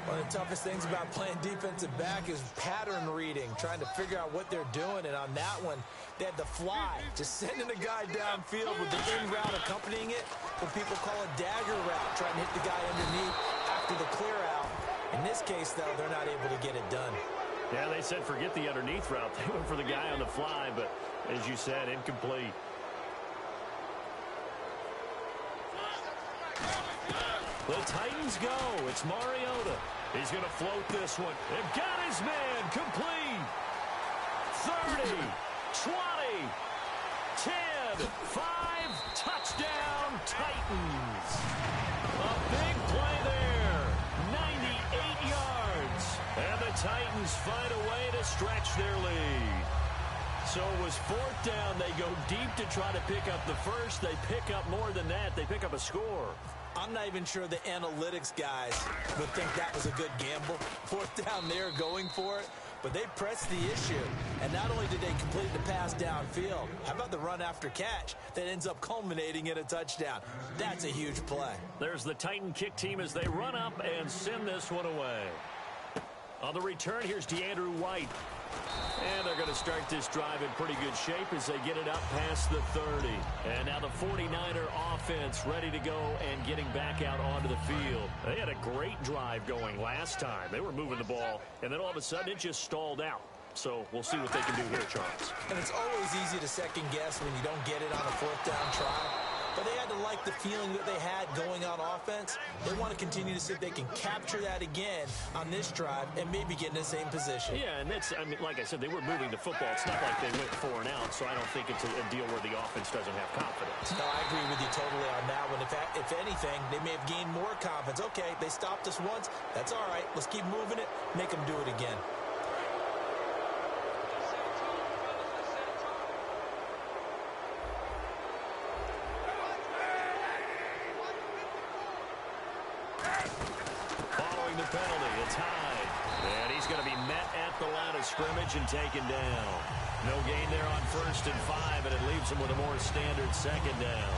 One of the toughest things about playing defensive back is pattern reading, trying to figure out what they're doing. And on that one, they had the fly, just sending a guy downfield with the in route accompanying it, what people call a dagger route, trying to hit the guy underneath after the clear out. In this case, though, they're not able to get it done. Yeah, they said forget the underneath route. They went for the guy on the fly, but as you said, incomplete. The Titans go. It's Mariota. He's going to float this one. They've got his man. Complete. 30, 20, 10, 5, touchdown, Titans. A big play there. 98 yards. And the Titans find a way to stretch their lead. So it was 4th down. They go deep to try to pick up the first. They pick up more than that. They pick up a score. I'm not even sure the analytics guys would think that was a good gamble. 4th down there going for it. But they pressed the issue. And not only did they complete the pass downfield, how about the run after catch that ends up culminating in a touchdown? That's a huge play. There's the Titan kick team as they run up and send this one away. On the return, here's DeAndrew White. And they're going to start this drive in pretty good shape as they get it up past the 30. And now the 49er offense ready to go and getting back out onto the field. They had a great drive going last time. They were moving the ball, and then all of a sudden it just stalled out. So we'll see what they can do here, Charles. And it's always easy to second guess when you don't get it on a 4th down try. But they had to like the feeling that they had going on offense. They want to continue to see if they can capture that again on this drive and maybe get in the same position. Yeah, and that's, I mean, like I said, they were moving the football. It's not like they went 4 and out, so I don't think it's a deal where the offense doesn't have confidence. No, I agree with you totally on that one. If anything, they may have gained more confidence. Okay, they stopped us once. That's all right. Let's keep moving it. Make them do it again. Penalty, it's Hyde. And he's going to be met at the line of scrimmage and taken down. No gain there on 1st and 5, and it leaves him with a more standard 2nd down.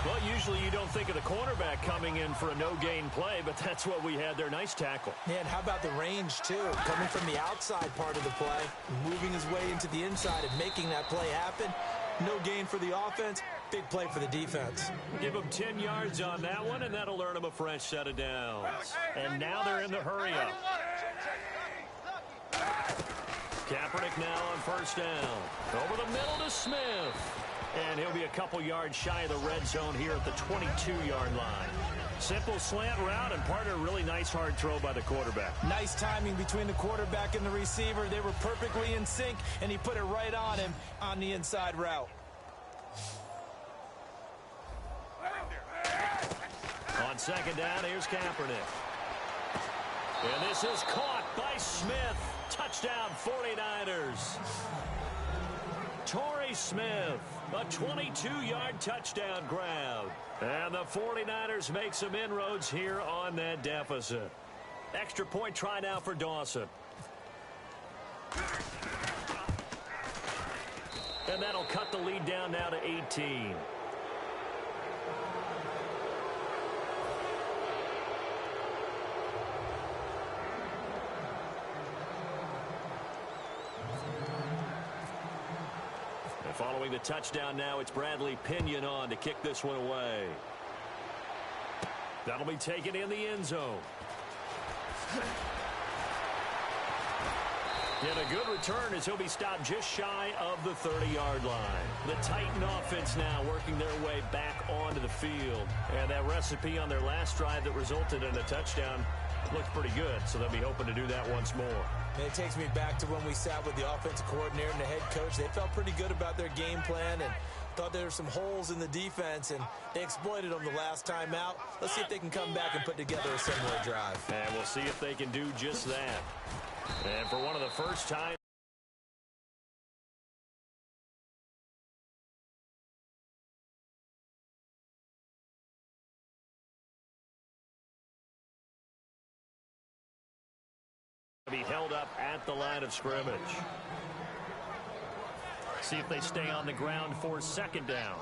Well, usually you don't think of the cornerback coming in for a no-gain play, but that's what we had there. Nice tackle. Yeah, and how about the range, too? Coming from the outside part of the play, moving his way into the inside and making that play happen. No gain for the offense. Big play for the defense. Give them 10 yards on that one, and that'll earn them a fresh set of downs. And now they're in the hurry-up. Kaepernick now on 1st down. Over the middle to Smith. And he'll be a couple yards shy of the red zone here at the 22-yard line. Simple slant route, and part of a really nice hard throw by the quarterback. Nice timing between the quarterback and the receiver. They were perfectly in sync, and he put it right on him on the inside route. On 2nd down, here's Kaepernick. And this is caught by Smith. Touchdown, 49ers. Torrey Smith, a 22-yard touchdown grab. And the 49ers make some inroads here on that deficit. Extra point try now for Dawson. And that'll cut the lead down now to 18. And following the touchdown now, it's Bradley Pinion on to kick this one away. That'll be taken in the end zone. And a good return as he'll be stopped just shy of the 30-yard line. The Titan offense now working their way back onto the field. And that recipe on their last drive that resulted in a touchdown looks pretty good, so they'll be hoping to do that once more. And it takes me back to when we sat with the offensive coordinator and the head coach. They felt pretty good about their game plan and thought there were some holes in the defense, and they exploited them the last time out. Let's see if they can come back and put together a similar drive. And we'll see if they can do just that. And for one of the first times, be held up at the line of scrimmage. See if they stay on the ground for second down.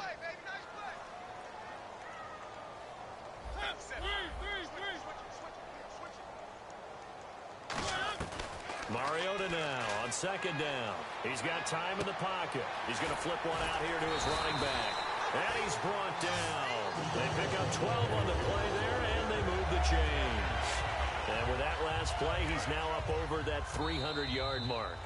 Mariota now on second down. He's got time in the pocket. He's going to flip one out here to his running back. And he's brought down. They pick up 12 on the play there, and they move the chains. And with that last play, he's now up over that 300-yard mark.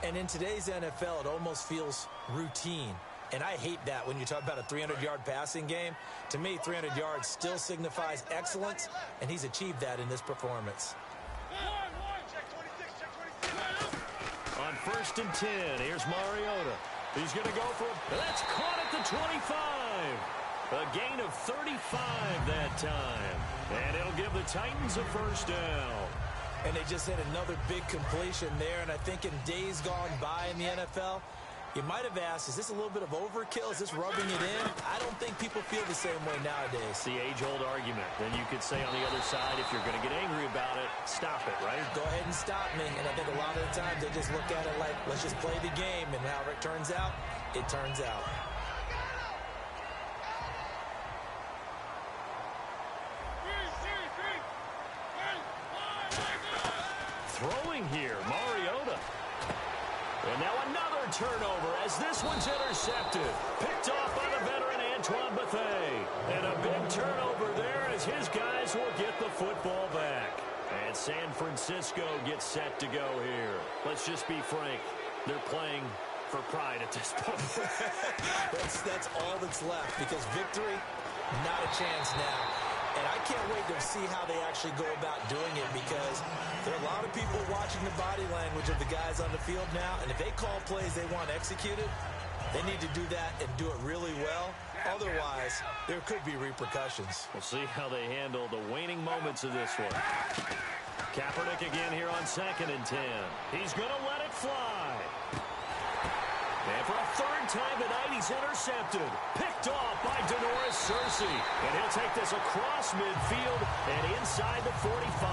And in today's NFL, it almost feels routine. And I hate that when you talk about a 300-yard passing game. To me, 300 yards still signifies excellence, and he's achieved that in this performance. On 1st and 10, here's Mariota. He's going to go for it. That's caught at the 25. A gain of 35 that time. And it'll give the Titans a first down. And they just had another big completion there. And I think in days gone by in the NFL, you might have asked, is this a little bit of overkill? Is this rubbing it in? I don't think people feel the same way nowadays. It's the age-old argument. Then you could say on the other side, if you're going to get angry about it, stop it, right? Go ahead and stop me. And I think a lot of the times they just look at it like, let's just play the game. And however it turns out, it turns out. Throwing here, Mariota. And now another turnover as this one's intercepted. Picked off by the veteran Antoine Bethea. And a big turnover there as his guys will get the football back. And San Francisco gets set to go here. Let's just be frank. They're playing for pride at this point. That's all that's left because victory, not a chance now. And I can't wait to see how they actually go about doing it because there are a lot of people watching the body language of the guys on the field now. And if they call plays they want executed, they need to do that and do it really well. Otherwise, there could be repercussions. We'll see how they handle the waning moments of this one. Kaepernick again here on 2nd and 10. He's going to let it fly. And for a third time tonight, he's intercepted. Picked off by Denoris Searcy. And he'll take this across midfield and inside the 45.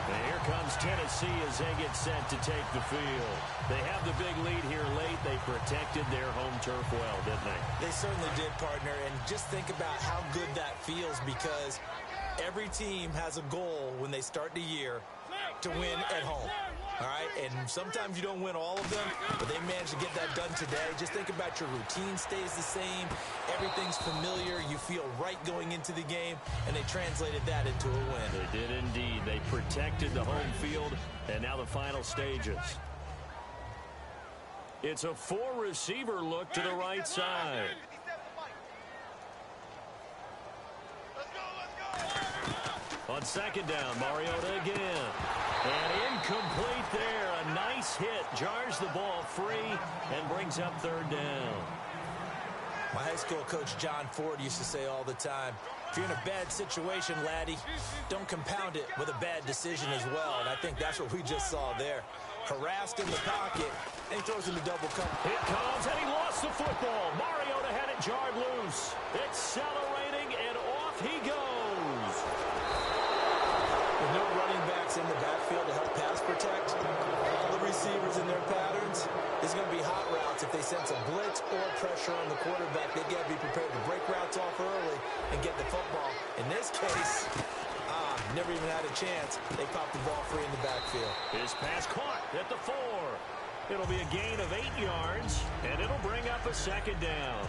And here comes Tennessee as they get set to take the field. They have the big lead here late. They protected their home turf well, didn't they? They certainly did, partner. And just think about how good that feels because every team has a goal when they start the year to win at home. All right, and sometimes you don't win all of them, but they managed to get that done today. Just think about your routine stays the same. Everything's familiar. You feel right going into the game, and they translated that into a win. They did indeed. They protected the home field, and now the final stages. It's a 4-receiver look to the right side. On 2nd down, Mariota again. And incomplete there. A nice hit. Jars the ball free and brings up 3rd down. My high school coach, John Ford, used to say all the time, if you're in a bad situation, laddie, don't compound it with a bad decision as well. And I think that's what we just saw there. harassed in the pocket, and he throws him a double cover. Here comes, and he lost the football. Mariota had it jarred loose. Accelerating, and off he goes. With no running backs in the backfield to help pass protect, all the receivers in their patterns, there's going to be hot routes. If they sense a blitz or pressure on the quarterback, they got to be prepared to break routes off early and get the football. In this case, never even had a chance. They popped the ball free in the backfield. His pass caught at the 4. It'll be a gain of 8 yards, and it'll bring up a second down.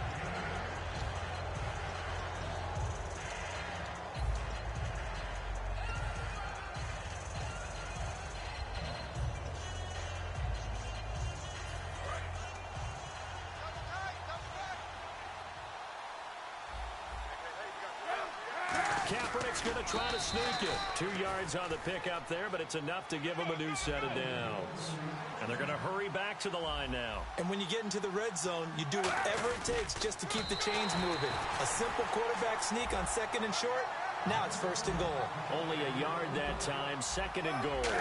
Kaepernick's going to try to sneak it. 2 yards on the pickup there, but it's enough to give him a new set of downs. And they're going to hurry back to the line now. And when you get into the red zone, you do whatever it takes just to keep the chains moving. A simple quarterback sneak on 2nd and short. Now it's 1st and goal. Only a yard that time, 2nd and goal.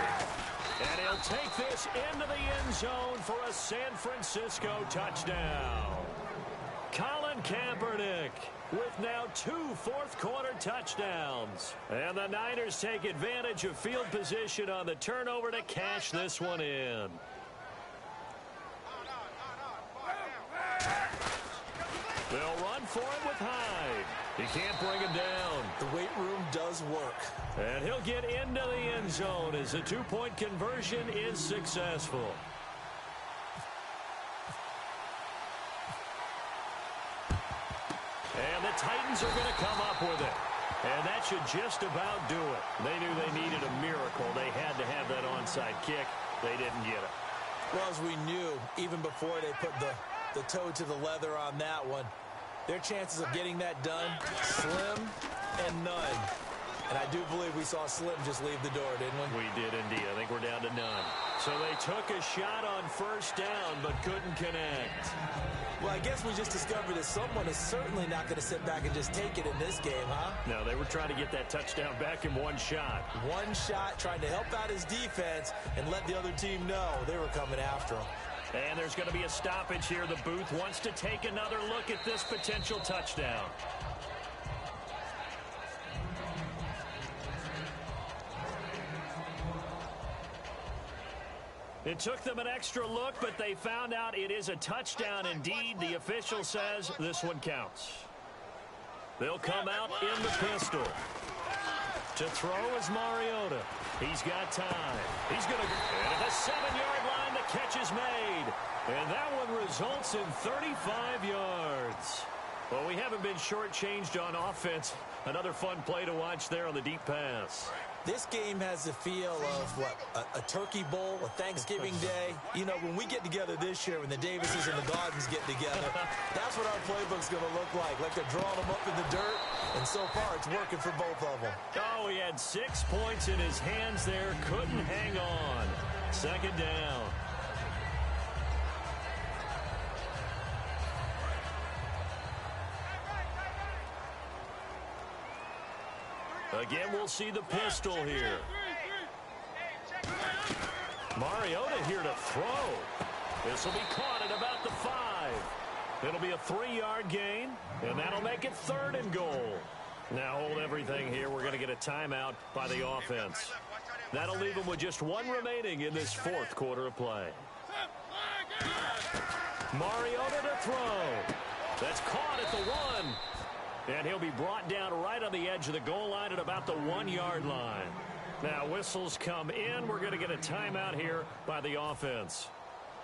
And he'll take this into the end zone for a San Francisco touchdown. Colin Kaepernick with now 2 fourth-quarter touchdowns. And the Niners take advantage of field position on the turnover to cash this one in. They'll run for it with Hyde. He can't bring him down. The weight room does work. And he'll get into the end zone as the 2-point conversion is successful. And the Titans are going to come up with it. And that should just about do it. They knew they needed a miracle. They had to have that onside kick. They didn't get it. Well, as we knew, even before they put the toe to the leather on that one, their chances of getting that done, slim and none. And I do believe we saw Slim just leave the door, didn't we? We did indeed. I think we're down to none. So they took a shot on 1st down, but couldn't connect. Well, I guess we just discovered that someone is certainly not going to sit back and just take it in this game, huh? No, they were trying to get that touchdown back in one shot. One shot, trying to help out his defense and let the other team know they were coming after him. And there's going to be a stoppage here. The booth wants to take another look at this potential touchdown. It took them an extra look, but they found out it is a touchdown indeed. The official says this one counts. They'll come out in the pistol. To throw is Mariota. He's got time. He's going to go at the 7-yard line. The catch is made. And that one results in 35 yards. Well, we haven't been shortchanged on offense. Another fun play to watch there on the deep pass. This game has the feel of, what, a turkey bowl, a Thanksgiving day. You know, when we get together this year, when the Davises and the Gardens get together, that's what our playbook's going to look like they're drawing them up in the dirt. And so far, it's working for both of them. Oh, he had 6 points in his hands there. Couldn't hang on. 2nd down. Again, we'll see the pistol here. Mariota here to throw. This will be caught at about the 5. It'll be a 3-yard gain, and that'll make it 3rd and goal. Now hold everything here. We're going to get a timeout by the offense. That'll leave them with just 1 remaining in this 4th quarter of play. Mariota to throw. That's caught at the 1. And he'll be brought down right on the edge of the goal line at about the 1-yard line. Now whistles come in. We're going to get a timeout here by the offense.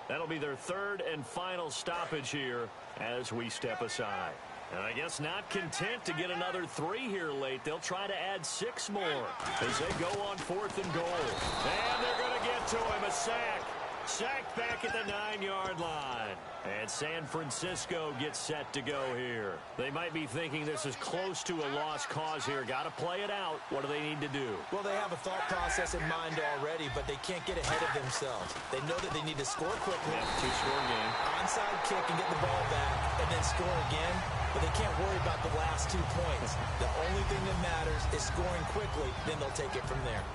That'll be their 3rd and final stoppage here as we step aside. And I guess not content to get another 3 here late. They'll try to add 6 more as they go on 4th and goal. And they're going to get to him. A sack. Sacked back at the 9-yard line. And San Francisco gets set to go here. They might be thinking this is close to a lost cause here. Got to play it out. What do they need to do? Well, they have a thought process in mind already, but they can't get ahead of themselves. They know that they need to score quickly. Yeah, 2-score game. Onside kick and get the ball back and then score again. But they can't worry about the last 2 points. The only thing that matters is scoring quickly. Then they'll take it from there.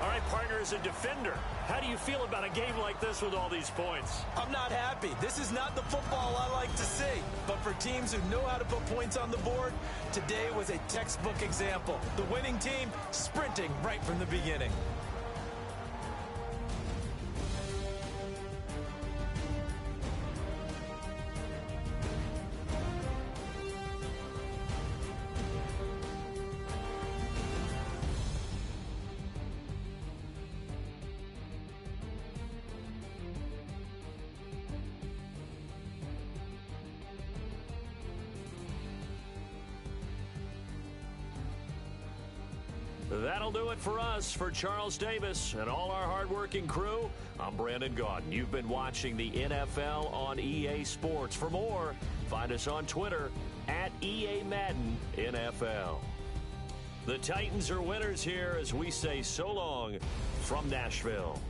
All right, partner, as a defender, how do you feel about a game like this with all these points? I'm not happy. This is not the football I like to see. But for teams who know how to put points on the board, today was a textbook example. The winning team sprinting right from the beginning. That'll do it for us. For Charles Davis and all our hardworking crew, I'm Brandon Gaudin. You've been watching the NFL on EA Sports. For more, find us on Twitter at EA Madden NFL. The Titans are winners here as we say so long from Nashville.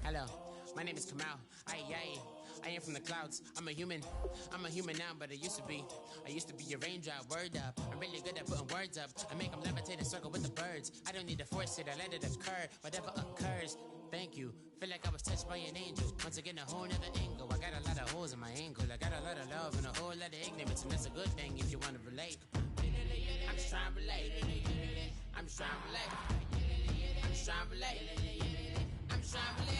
Hello, my name is Kamal. I am from the clouds. I'm a human now, but I used to be a raindrop. Word up, I'm really good at putting words up. I make them levitate and circle with the birds. I don't need to force it, I let it occur. Whatever occurs, thank you. Feel like I was touched by an angel. Once again, a whole nother angle. I got a lot of holes in my ankle. I got a lot of love and a whole lot of ignorance, and that's a good thing if you want to relate. I'm just trying to relate. I'm just trying to relate. I'm just trying to relate. I'm just trying to relate.